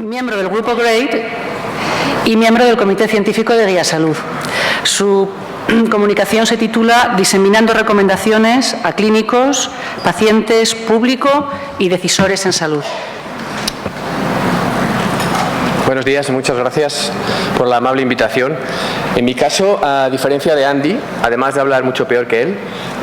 miembro del Grupo GRADE y miembro del Comité Científico de Guía Salud. Su comunicación se titula Diseminando recomendaciones a clínicos, pacientes, público y decisores en salud. Buenos días y muchas gracias por la amable invitación. En mi caso, a diferencia de Andy, además de hablar mucho peor que él,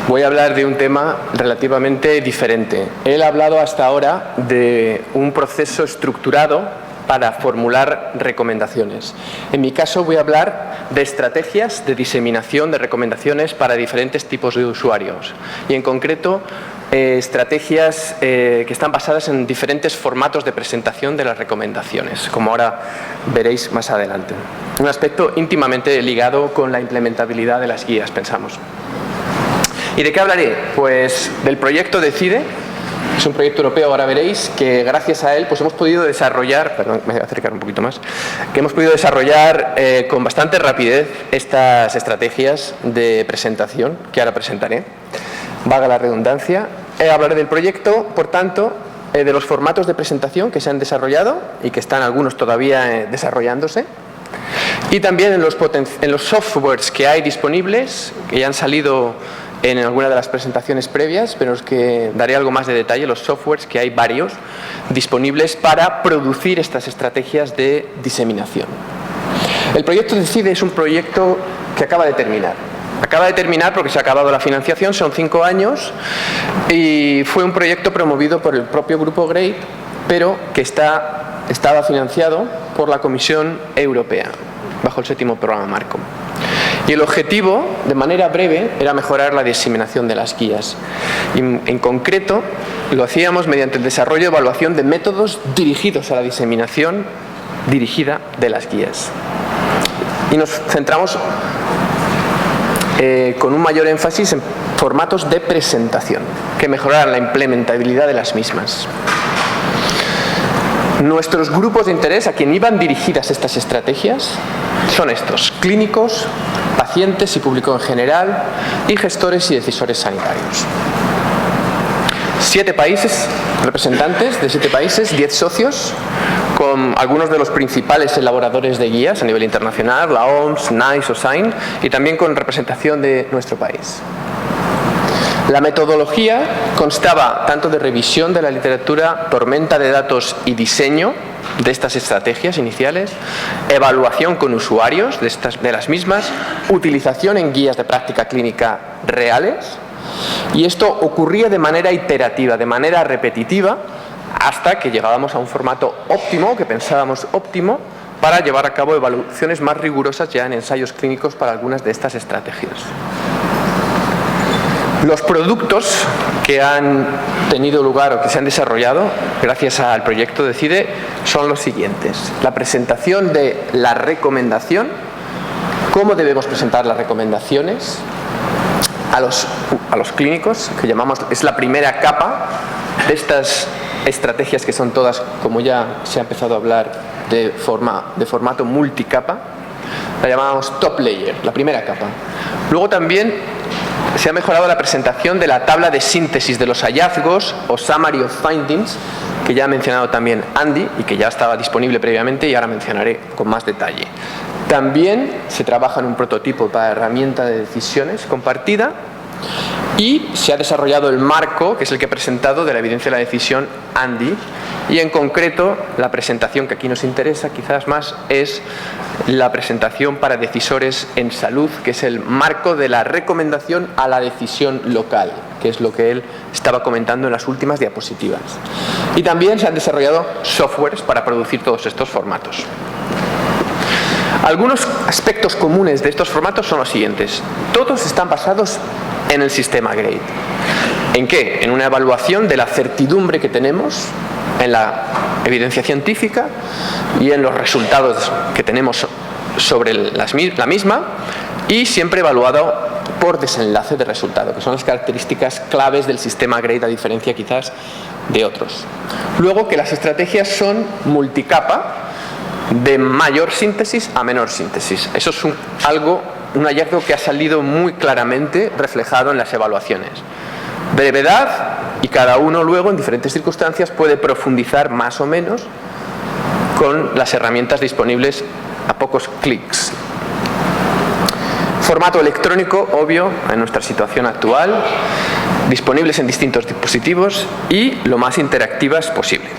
voy a hablar de un tema relativamente diferente. Él ha hablado hasta ahora de un proceso estructurado para formular recomendaciones. En mi caso voy a hablar de estrategias de diseminación de recomendaciones para diferentes tipos de usuarios y en concreto estrategias que están basadas en diferentes formatos de presentación de las recomendaciones, como ahora veréis más adelante. Un aspecto íntimamente ligado con la implementabilidad de las guías, pensamos. ¿Y de qué hablaré? Pues del proyecto DECIDE. Es un proyecto europeo, ahora veréis, que gracias a él pues hemos podido desarrollar, perdón, me voy a acercar un poquito más, que hemos podido desarrollar con bastante rapidez estas estrategias de presentación que ahora presentaré. Valga la redundancia. Hablaré del proyecto, por tanto, de los formatos de presentación que se han desarrollado y que están algunos todavía desarrollándose. Y también en los softwares que hay disponibles, que ya han salido en alguna de las presentaciones previas, pero es que daré algo más de detalle, los softwares que hay varios disponibles para producir estas estrategias de diseminación. El proyecto DECIDE es un proyecto que acaba de terminar. Acaba de terminar porque se ha acabado la financiación, son 5 años y fue un proyecto promovido por el propio Grupo GRADE, pero que estaba financiado por la Comisión Europea, bajo el 7º programa marco. Y el objetivo, de manera breve, era mejorar la diseminación de las guías. Y en concreto, lo hacíamos mediante el desarrollo y evaluación de métodos dirigidos a la diseminación dirigida de las guías. Y nos centramos con un mayor énfasis en formatos de presentación, que mejoraran la implementabilidad de las mismas. Nuestros grupos de interés a quien iban dirigidas estas estrategias son estos: clínicos, pacientes y público en general, y gestores y decisores sanitarios. 7 países, representantes de 7 países, 10 socios, con algunos de los principales elaboradores de guías a nivel internacional, la OMS, NICE o SAIN, y también con representación de nuestro país. La metodología constaba tanto de revisión de la literatura, tormenta de datos y diseño de estas estrategias iniciales, evaluación con usuarios de las mismas, utilización en guías de práctica clínica reales, y esto ocurría de manera iterativa, de manera repetitiva, hasta que llegábamos a un formato óptimo, que pensábamos óptimo, para llevar a cabo evaluaciones más rigurosas ya en ensayos clínicos para algunas de estas estrategias. Los productos que han tenido lugar o que se han desarrollado gracias al proyecto DECIDE son los siguientes: la presentación de la recomendación, cómo debemos presentar las recomendaciones a los clínicos, que llamamos, es la primera capa de estas estrategias que son todas, como ya se ha empezado a hablar, de formato multicapa. La llamamos top layer, la primera capa. Luego también se ha mejorado la presentación de la tabla de síntesis de los hallazgos o summary of findings, que ya ha mencionado también Andy y que ya estaba disponible previamente y ahora mencionaré con más detalle. También se trabaja en un prototipo para herramienta de decisiones compartida y se ha desarrollado el marco, que es el que he presentado, de la evidencia de la decisión Andy, y en concreto la presentación que aquí nos interesa quizás más es la presentación para decisores en salud, que es el marco de la recomendación a la decisión local, que es lo que él estaba comentando en las últimas diapositivas. Y también se han desarrollado softwares para producir todos estos formatos. Algunos aspectos comunes de estos formatos son los siguientes: todos están basados en el sistema GRADE. ¿En qué? En una evaluación de la certidumbre que tenemos en la evidencia científica y en los resultados que tenemos sobre la misma, y siempre evaluado por desenlace de resultado, que son las características claves del sistema GRADE, a diferencia quizás de otros. Luego, que las estrategias son multicapa, de mayor síntesis a menor síntesis. Eso es un hallazgo que ha salido muy claramente reflejado en las evaluaciones. Brevedad, y cada uno luego en diferentes circunstancias puede profundizar más o menos con las herramientas disponibles a pocos clics. Formato electrónico, obvio, en nuestra situación actual, disponibles en distintos dispositivos y lo más interactivas posible.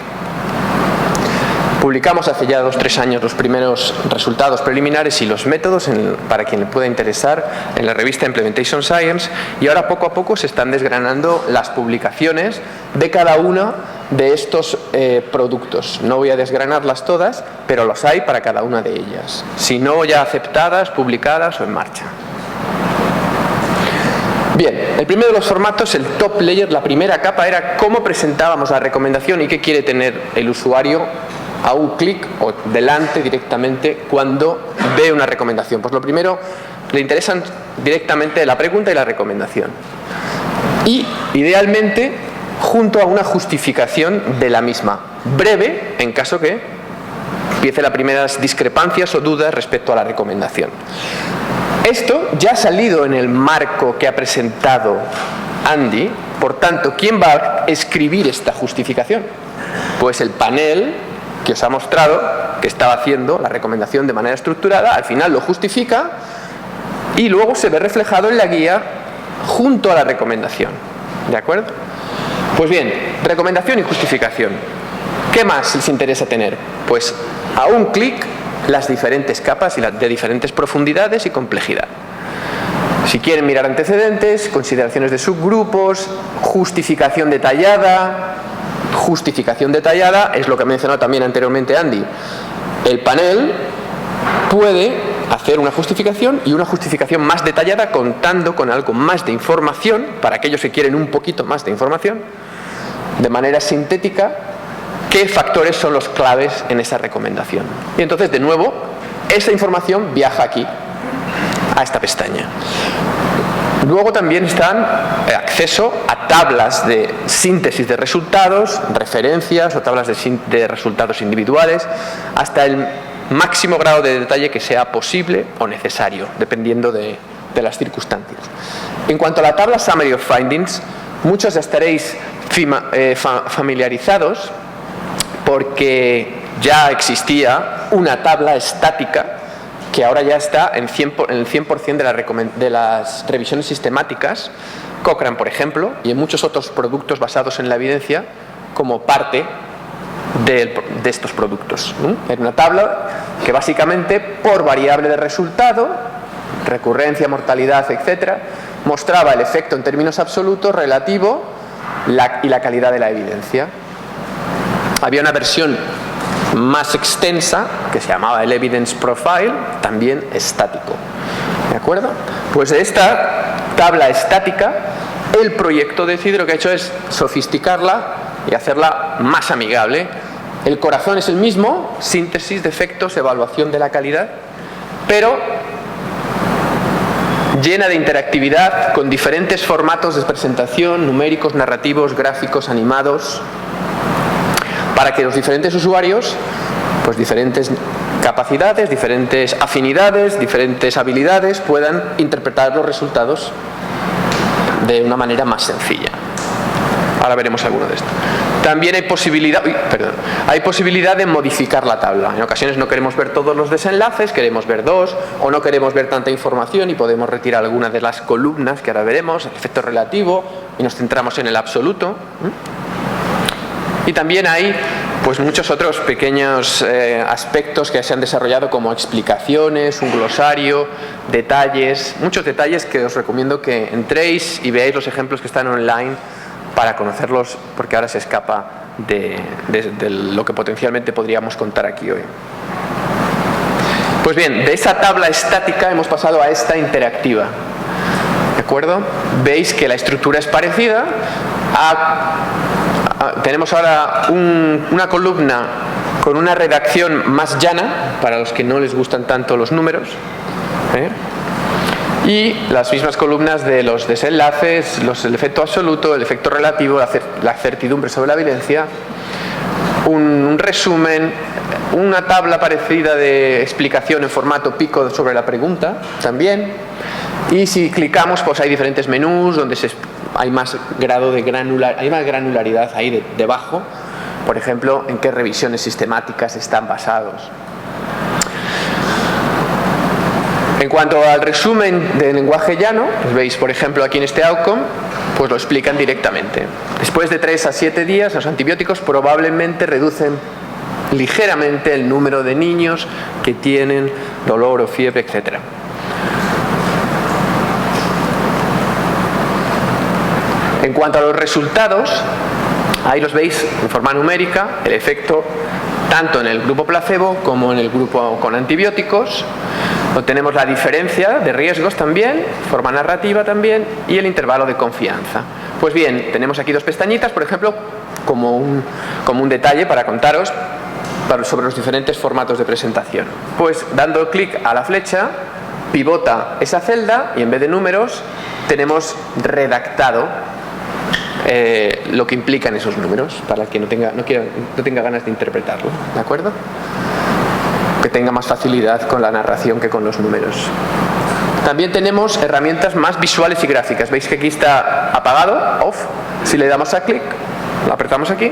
Publicamos hace ya 2-3 años los primeros resultados preliminares y los métodos, para quien le pueda interesar, en la revista Implementation Science, y ahora poco a poco se están desgranando las publicaciones de cada uno de estos productos. No voy a desgranarlas todas, pero los hay para cada una de ellas, si no ya aceptadas, publicadas o en marcha. Bien, el primero de los formatos, el top layer, la primera capa, era cómo presentábamos la recomendación y qué quiere tener el usuario a un clic o delante directamente cuando ve una recomendación. Pues lo primero, le interesan directamente la pregunta y la recomendación. Y, idealmente, junto a una justificación de la misma, breve, en caso que empiece las primeras discrepancias o dudas respecto a la recomendación. Esto ya ha salido en el marco que ha presentado Andy. Por tanto, ¿quién va a escribir esta justificación? Pues el panel que os ha mostrado que estaba haciendo la recomendación de manera estructurada, al final lo justifica y luego se ve reflejado en la guía junto a la recomendación. ¿De acuerdo? Pues bien, recomendación y justificación. ¿Qué más les interesa tener? Pues a un clic las diferentes capas y de diferentes profundidades y complejidad. Si quieren mirar antecedentes, consideraciones de subgrupos, justificación detallada. Justificación detallada es lo que ha mencionado también anteriormente Andy. El panel puede hacer una justificación y una justificación más detallada contando con algo más de información para aquellos que quieren un poquito más de información, de manera sintética, qué factores son los claves en esa recomendación. Y entonces, de nuevo, esa información viaja aquí, a esta pestaña. Luego también están acceso a tablas de síntesis de resultados, referencias o tablas de resultados individuales, hasta el máximo grado de detalle que sea posible o necesario, dependiendo de las circunstancias. En cuanto a la tabla Summary of Findings, muchos ya estaréis familiarizados porque ya existía una tabla estática que ahora ya está en el 100% de las revisiones sistemáticas, Cochrane, por ejemplo, y en muchos otros productos basados en la evidencia, como parte de estos productos. Era una tabla que básicamente, por variable de resultado, recurrencia, mortalidad, etcétera, mostraba el efecto en términos absolutos, relativo y la calidad de la evidencia. Había una versión más extensa que se llamaba el Evidence Profile, también estático. ¿De acuerdo? Pues de esta tabla estática, el proyecto de CID lo que ha hecho es sofisticarla y hacerla más amigable. El corazón es el mismo, síntesis de efectos, evaluación de la calidad, pero llena de interactividad con diferentes formatos de presentación, numéricos, narrativos, gráficos, animados, para que los diferentes usuarios, pues diferentes capacidades, diferentes afinidades, diferentes habilidades, puedan interpretar los resultados de una manera más sencilla. Ahora veremos alguno de estos. También hay posibilidad de modificar la tabla. En ocasiones no queremos ver todos los desenlaces, queremos ver dos, o no queremos ver tanta información y podemos retirar alguna de las columnas que ahora veremos, el efecto relativo, y nos centramos en el absoluto. Y también hay pues muchos otros pequeños aspectos que se han desarrollado, como explicaciones, un glosario, detalles, muchos detalles que os recomiendo que entréis y veáis los ejemplos que están online para conocerlos, porque ahora se escapa de lo que potencialmente podríamos contar aquí hoy. Pues bien, de esa tabla estática hemos pasado a esta interactiva. ¿De acuerdo? Veis que la estructura es parecida. Tenemos ahora una columna con una redacción más llana, para los que no les gustan tanto los números, y las mismas columnas de los desenlaces, el efecto absoluto, el efecto relativo, la certidumbre sobre la evidencia, un resumen, una tabla parecida de explicación en formato pico sobre la pregunta también, y si clicamos pues hay diferentes menús donde hay más grado de hay más granularidad ahí debajo, por ejemplo, en qué revisiones sistemáticas están basados. En cuanto al resumen de lenguaje llano, pues veis, por ejemplo, aquí en este outcome, pues lo explican directamente. Después de 3 a 7 días, los antibióticos probablemente reducen ligeramente el número de niños que tienen dolor o fiebre, etc. En cuanto a los resultados, ahí los veis en forma numérica, el efecto tanto en el grupo placebo como en el grupo con antibióticos. Obtenemos la diferencia de riesgos también, forma narrativa también, y el intervalo de confianza. Pues bien, tenemos aquí 2 pestañitas, por ejemplo, como un detalle para contaros sobre los diferentes formatos de presentación. Pues dando clic a la flecha, pivota esa celda y en vez de números tenemos redactado lo que implican esos números, para el que no tenga ganas de interpretarlo, ¿de acuerdo? Que tenga más facilidad con la narración que con los números. También tenemos herramientas más visuales y gráficas. Veis que aquí está apagado, off. Si le damos a clic, lo apretamos aquí,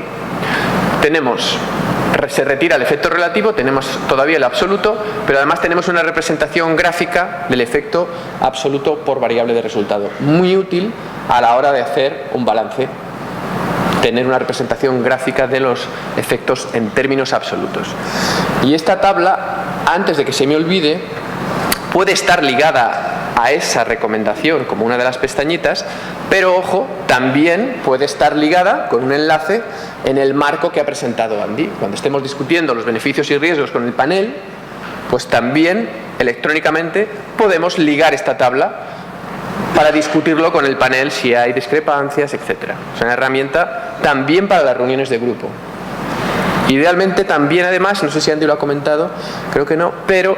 se retira el efecto relativo, tenemos todavía el absoluto, pero además tenemos una representación gráfica del efecto absoluto por variable de resultado. Muy útil a la hora de hacer un balance, tener una representación gráfica de los efectos en términos absolutos. Y esta tabla, antes de que se me olvide, puede estar ligada a esa recomendación como una de las pestañitas, pero ojo, también puede estar ligada con un enlace en el marco que ha presentado Andy. Cuando estemos discutiendo los beneficios y riesgos con el panel, pues también electrónicamente podemos ligar esta tabla para discutirlo con el panel si hay discrepancias, etc. Es una herramienta también para las reuniones de grupo. Idealmente también, además, no sé si Andy lo ha comentado, creo que no, pero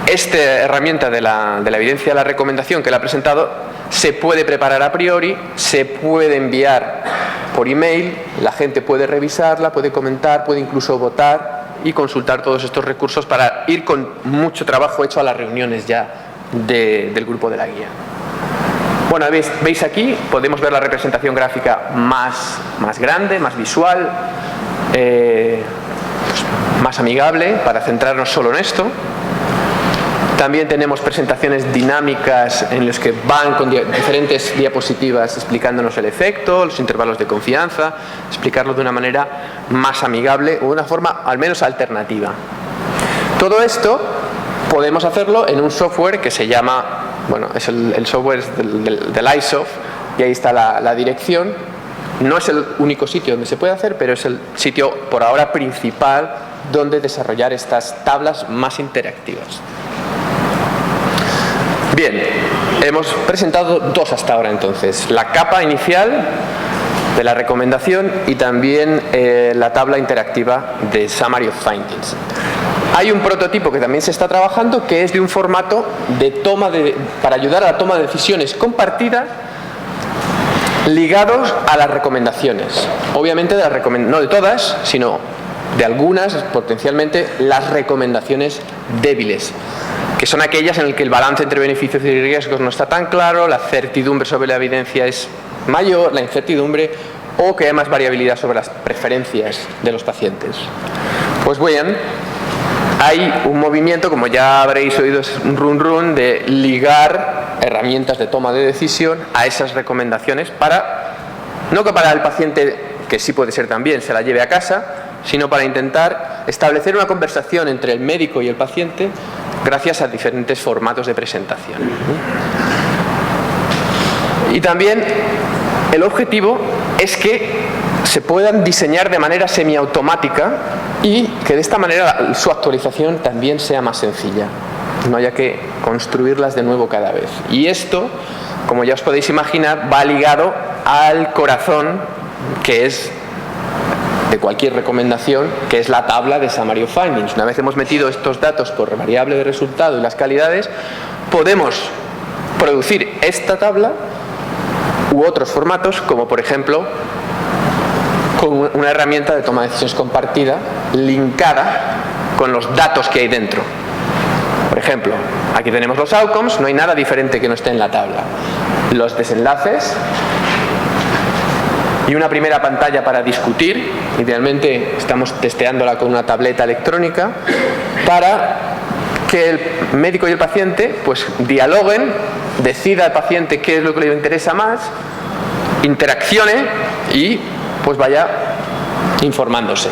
esta herramienta de la evidencia de la recomendación que le ha presentado se puede preparar a priori, se puede enviar por email, la gente puede revisarla, puede comentar, puede incluso votar y consultar todos estos recursos para ir con mucho trabajo hecho a las reuniones ya del grupo de la guía. Bueno, veis aquí, podemos ver la representación gráfica más grande, más visual, más amigable para centrarnos solo en esto. También tenemos presentaciones dinámicas en las que van con diferentes diapositivas explicándonos el efecto, los intervalos de confianza, explicarlo de una manera más amigable o de una forma al menos alternativa. Todo esto podemos hacerlo en un software que se llama, bueno, es el software del iSoft, y ahí está la dirección. No es el único sitio donde se puede hacer, pero es el sitio por ahora principal donde desarrollar estas tablas más interactivas. Bien, hemos presentado 2 hasta ahora entonces, la capa inicial de la recomendación y también la tabla interactiva de Summary of Findings. Hay un prototipo que también se está trabajando que es de un formato para ayudar a la toma de decisiones compartida ligados a las recomendaciones. Obviamente no de todas, sino de algunas, potencialmente las recomendaciones débiles, que son aquellas en las que el balance entre beneficios y riesgos no está tan claro, la certidumbre sobre la evidencia es mayor, la incertidumbre, o que hay más variabilidad sobre las preferencias de los pacientes. Pues bien, hay un movimiento, como ya habréis oído, es un run de ligar herramientas de toma de decisión a esas recomendaciones no que para el paciente, que sí puede ser también, se la lleve a casa, sino para intentar establecer una conversación entre el médico y el paciente gracias a diferentes formatos de presentación. Y también el objetivo es que se puedan diseñar de manera semiautomática y que de esta manera su actualización también sea más sencilla, no haya que construirlas de nuevo cada vez. Y esto, como ya os podéis imaginar, va ligado al corazón que es de cualquier recomendación, que es la tabla de Summary of Findings. Una vez hemos metido estos datos por variable de resultado y las calidades, podemos producir esta tabla u otros formatos, como por ejemplo con una herramienta de toma de decisiones compartida linkada con los datos que hay dentro. Por ejemplo, aquí tenemos los outcomes, no hay nada diferente que no esté en la tabla. Los desenlaces y una primera pantalla para discutir. Idealmente estamos testeándola con una tableta electrónica para que el médico y el paciente pues dialoguen, decida el paciente qué es lo que le interesa más, interaccione y pues vaya informándose.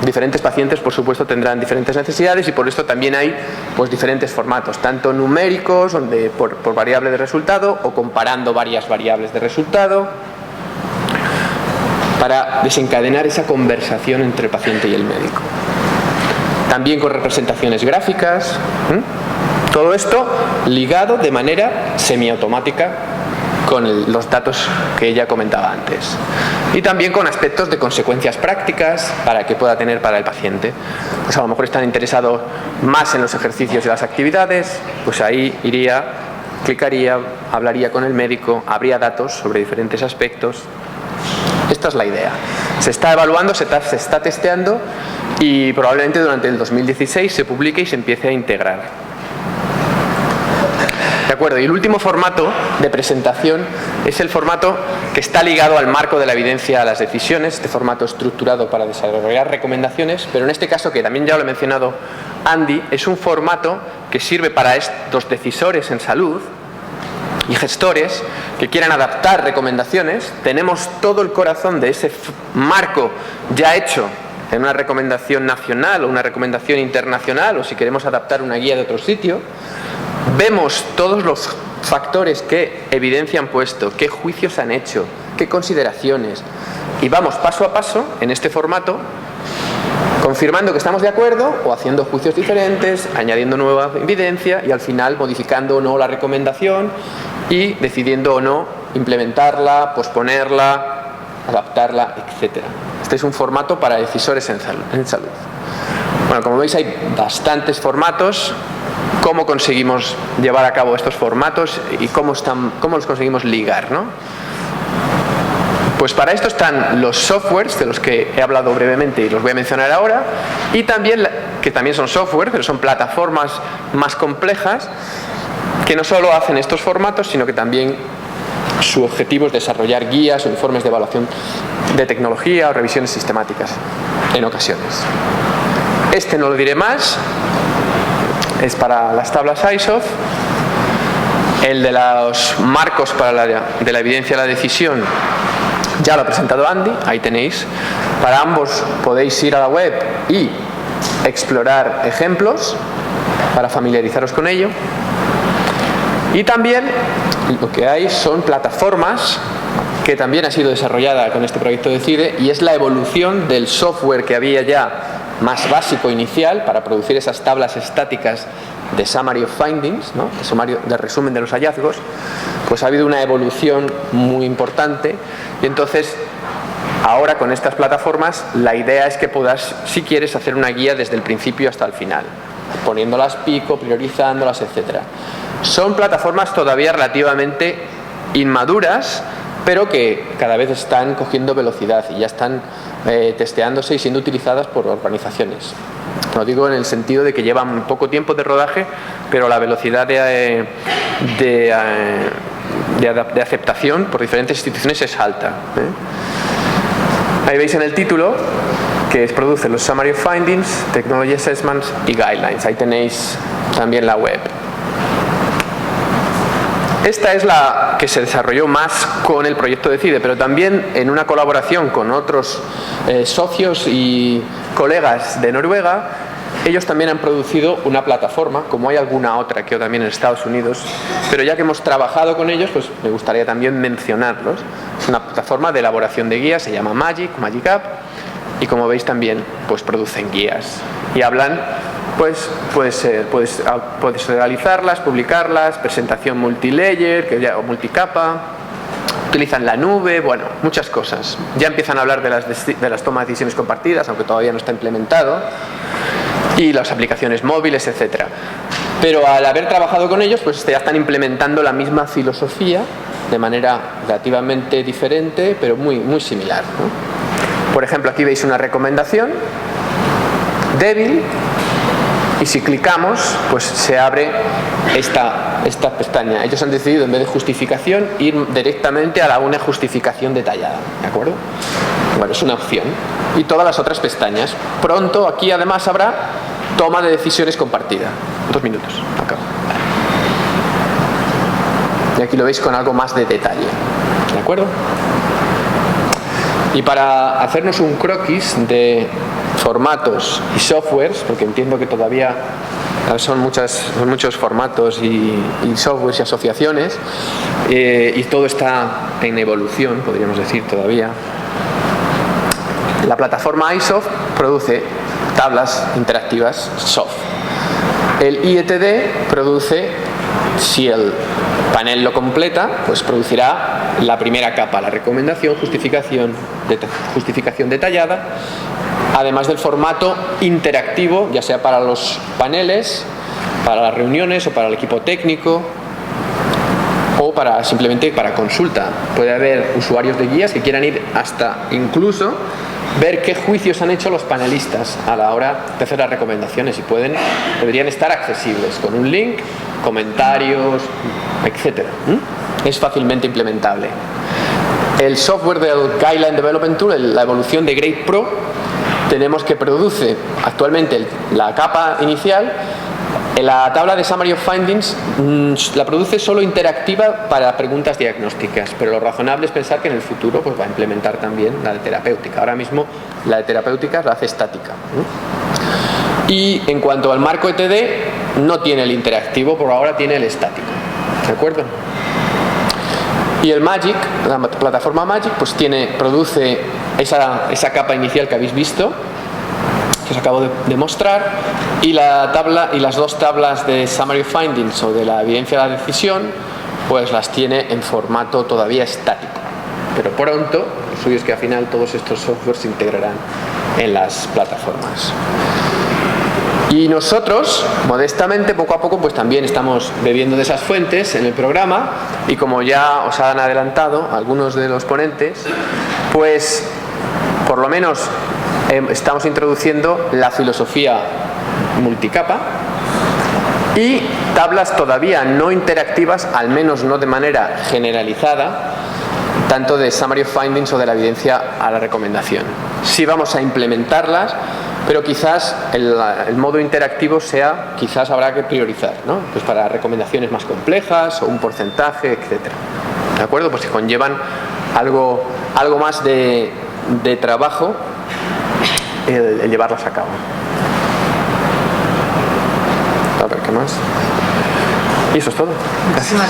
Diferentes pacientes, por supuesto, tendrán diferentes necesidades y por esto también hay pues diferentes formatos, tanto numéricos, donde por variable de resultado, o comparando varias variables de resultado, para desencadenar esa conversación entre el paciente y el médico. También con representaciones gráficas. Todo esto ligado de manera semiautomática con los datos que ya comentaba antes. Y también con aspectos de consecuencias prácticas para que pueda tener para el paciente. Pues a lo mejor están interesados más en los ejercicios y las actividades, pues ahí iría, clicaría, hablaría con el médico, habría datos sobre diferentes aspectos. Esta es la idea. Se está evaluando, se está testeando y probablemente durante el 2016 se publique y se empiece a integrar. De acuerdo, y el último formato de presentación es el formato que está ligado al marco de la evidencia a las decisiones, este formato estructurado para desarrollar recomendaciones, pero en este caso, que también ya lo ha mencionado Andy, es un formato que sirve para estos decisores en salud y gestores que quieran adaptar recomendaciones. Tenemos todo el corazón de ese marco ya hecho en una recomendación nacional o una recomendación internacional, o si queremos adaptar una guía de otro sitio. Vemos todos los factores que evidencia han puesto, qué juicios han hecho, qué consideraciones, y vamos paso a paso en este formato confirmando que estamos de acuerdo o haciendo juicios diferentes, añadiendo nueva evidencia y al final modificando o no la recomendación y decidiendo o no implementarla, posponerla, adaptarla, etc. Este es un formato para decisores en salud. Bueno, como veis hay bastantes formatos. ¿Cómo conseguimos llevar a cabo estos formatos y cómo los conseguimos ligar, ¿no? Pues para esto están los softwares, de los que he hablado brevemente y los voy a mencionar ahora, y también, que también son software, pero son plataformas más complejas, que no solo hacen estos formatos, sino que también su objetivo es desarrollar guías o informes de evaluación de tecnología o revisiones sistemáticas en ocasiones. Este no lo diré más, es para las tablas ISOF. El de los marcos de la evidencia de la decisión ya lo ha presentado Andy, ahí tenéis. Para ambos podéis ir a la web y explorar ejemplos para familiarizaros con ello. Y también lo que hay son plataformas que también ha sido desarrollada con este proyecto de CIDE, y es la evolución del software que había ya más básico inicial para producir esas tablas estáticas de summary of findings, ¿no? De resumen de los hallazgos. Pues ha habido una evolución muy importante y entonces ahora con estas plataformas la idea es que puedas, si quieres, hacer una guía desde el principio hasta el final, poniéndolas pico, priorizándolas, etc. Son plataformas todavía relativamente inmaduras, pero que cada vez están cogiendo velocidad y ya están testeándose y siendo utilizadas por organizaciones. Lo digo en el sentido de que llevan poco tiempo de rodaje, pero la velocidad de aceptación por diferentes instituciones es alta. Ahí veis en el título que produce los Summary of Findings, Technology Assessments y Guidelines. Ahí tenéis también la web. Esta es la que se desarrolló más con el proyecto de CIDE, pero también en una colaboración con otros socios y colegas de Noruega. Ellos también han producido una plataforma, como hay alguna otra que también en Estados Unidos, pero ya que hemos trabajado con ellos, pues me gustaría también mencionarlos. Es una plataforma de elaboración de guías, se llama Magic App, y como veis también pues producen guías y hablan. Pues puedes realizarlas, publicarlas, presentación multilayer o multicapa, utilizan la nube, bueno, muchas cosas. Ya empiezan a hablar de las tomas de decisiones compartidas, aunque todavía no está implementado, y las aplicaciones móviles, etcétera. Pero al haber trabajado con ellos, pues ya están implementando la misma filosofía de manera relativamente diferente, pero muy similar, ¿no? Por ejemplo, aquí veis una recomendación débil. Y si clicamos, pues se abre esta pestaña. Ellos han decidido, en vez de justificación, ir directamente a una justificación detallada. ¿De acuerdo? Bueno, es una opción. Y todas las otras pestañas. Pronto aquí además habrá toma de decisiones compartida. 2 minutos. Acabo. Y aquí lo veis con algo más de detalle. ¿De acuerdo? Y para hacernos un croquis de formatos y softwares, porque entiendo que todavía son muchos formatos y softwares y asociaciones, y todo está en evolución, podríamos decir todavía. La plataforma iSoft produce tablas interactivas soft. El IETD produce, si el panel lo completa, pues producirá la primera capa, la recomendación, justificación detallada, además del formato interactivo, ya sea para los paneles, para las reuniones o para el equipo técnico, o simplemente para consulta. Puede haber usuarios de guías que quieran ir hasta incluso ver qué juicios han hecho los panelistas a la hora de hacer las recomendaciones, y deberían estar accesibles con un link, comentarios, etc. Es fácilmente implementable. El software del Guideline Development Tool, la evolución de Grade Pro, tenemos que produce actualmente la capa inicial. La tabla de Summary of Findings la produce solo interactiva para preguntas diagnósticas, pero lo razonable es pensar que en el futuro pues va a implementar también la de terapéutica. Ahora mismo la de terapéutica la hace estática. Y en cuanto al marco ETD, no tiene el interactivo, por ahora tiene el estático. ¿De acuerdo? Y el Magic, la plataforma Magic, pues produce esa capa inicial que habéis visto, que os acabo de mostrar, y las 2 tablas de Summary Findings o de la evidencia de la decisión, pues las tiene en formato todavía estático. Pero pronto, lo suyo es que al final todos estos softwares se integrarán en las plataformas. Y nosotros, modestamente, poco a poco, pues también estamos bebiendo de esas fuentes en el programa, y como ya os han adelantado algunos de los ponentes, pues por lo menos estamos introduciendo la filosofía multicapa y tablas todavía no interactivas, al menos no de manera generalizada, tanto de Summary of Findings o de la evidencia a la recomendación. Sí vamos a implementarlas, pero quizás el modo interactivo quizás habrá que priorizar, ¿no? Pues para recomendaciones más complejas o un porcentaje, etcétera. ¿De acuerdo? Pues que conllevan algo más de trabajo el llevarlas a cabo. A ver, ¿qué más? Y eso es todo. Gracias.